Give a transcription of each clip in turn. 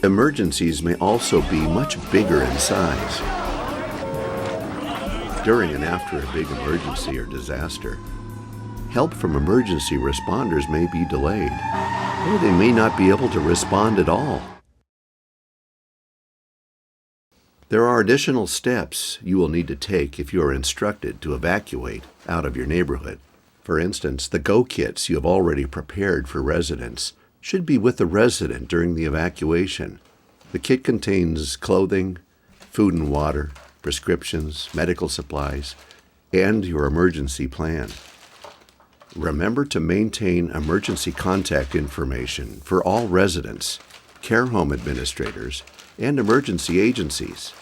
Emergencies may also be much bigger in size. During and after a big emergency or disaster, help from emergency responders may be delayed, or they may not be able to respond at all. There are additional steps you will need to take if you are instructed to evacuate out of your neighborhood. For instance, the Go kits you have already prepared for residents should be with the resident during the evacuation. The kit contains clothing, food and water, prescriptions, medical supplies, and your emergency plan. Remember to maintain emergency contact information for all residents, care home administrators, and emergency agencies.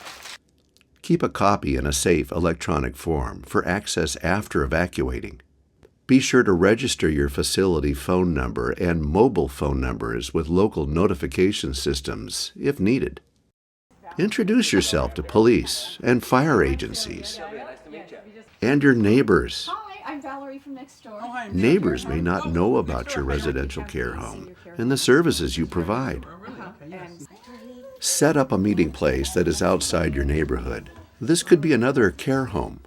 Keep a copy in a safe electronic form for access after evacuating. Be sure to register your facility phone number and mobile phone numbers with local notification systems if needed. Introduce yourself to police and fire agencies and your neighbors. Hi, I'm Valerie from next door. Neighbors may not know about your residential care home and the services you provide. Set up a meeting place that is outside your neighborhood. This could be another care home.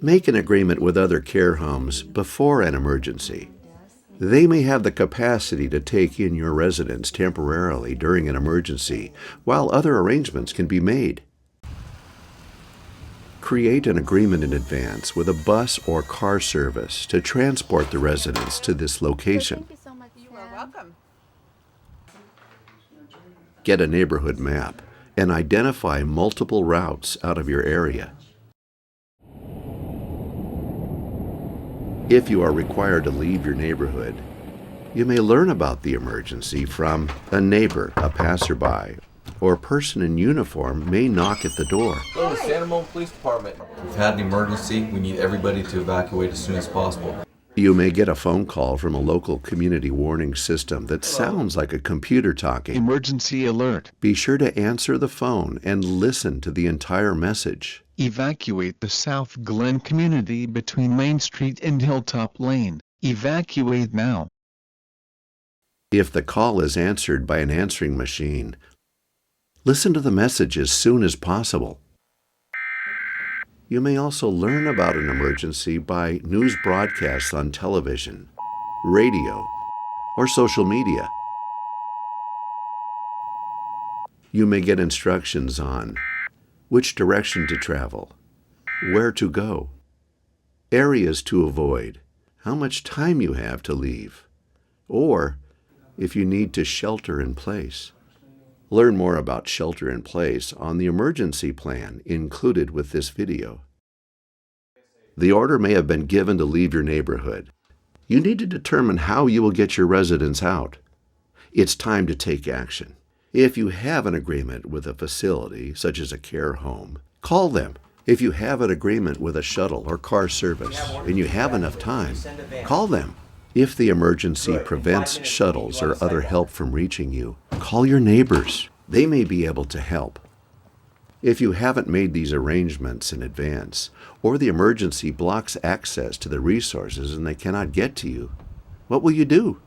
Make an agreement with other care homes before an emergency. They may have the capacity to take in your residents temporarily during an emergency, while other arrangements can be made. Create an agreement in advance with a bus or car service to transport the residents to this location. Thank you so much. You are welcome. Get a neighborhood map and identify multiple routes out of your area. If you are required to leave your neighborhood, you may learn about the emergency from a neighbor, a passerby, or a person in uniform may knock at the door. Hello, Santa Monica Police Department. We've had an emergency. We need everybody to evacuate as soon as possible. You may get a phone call from a local community warning system that sounds like a computer talking. Emergency alert. Be sure to answer the phone and listen to the entire message. Evacuate the South Glen community between Main Street and Hilltop Lane. Evacuate now. If the call is answered by an answering machine, listen to the message as soon as possible. You may also learn about an emergency by news broadcasts on television, radio, or social media. You may get instructions on which direction to travel, where to go, areas to avoid, how much time you have to leave, or if you need to shelter in place. Learn more about shelter in place on the emergency plan included with this video. The order may have been given to leave your neighborhood. You need to determine how you will get your residents out. It's time to take action. If you have an agreement with a facility, such as a care home, call them. If you have an agreement with a shuttle or car service and you have enough time, call them. If the emergency prevents shuttles or other help from reaching you, call your neighbors. They may be able to help. If you haven't made these arrangements in advance, or the emergency blocks access to the resources and they cannot get to you, what will you do?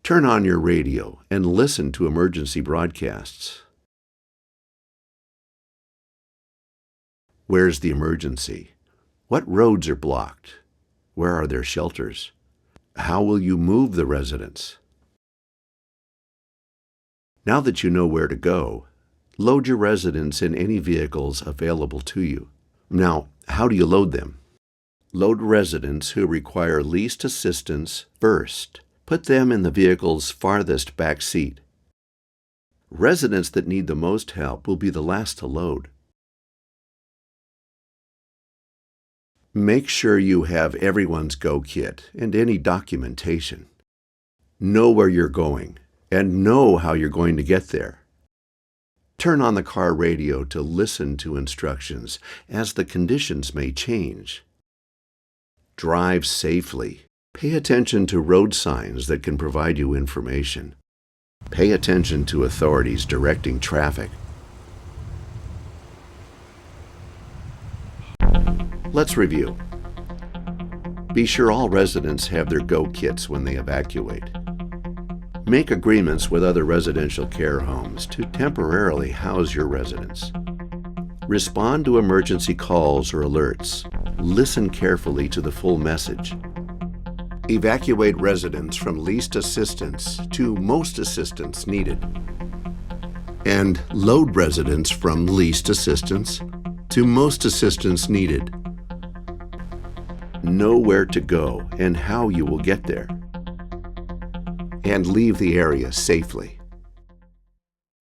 Turn on your radio and listen to emergency broadcasts. Where's the emergency? What roads are blocked? Where are there shelters? How will you move the residents? Now that you know where to go, load your residents in any vehicles available to you. Now, how do you load them? Load residents who require least assistance first. Put them in the vehicle's farthest back seat. Residents that need the most help will be the last to load. Make sure you have everyone's Go kit and any documentation. Know where you're going and know how you're going to get there. Turn on the car radio to listen to instructions as the conditions may change. Drive safely. Pay attention to road signs that can provide you information. Pay attention to authorities directing traffic. Let's review. Be sure all residents have their Go kits when they evacuate. Make agreements with other residential care homes to temporarily house your residents. Respond to emergency calls or alerts. Listen carefully to the full message. Evacuate residents from least assistance to most assistance needed. And load residents from least assistance to most assistance needed. Know where to go and how you will get there. And leave the area safely.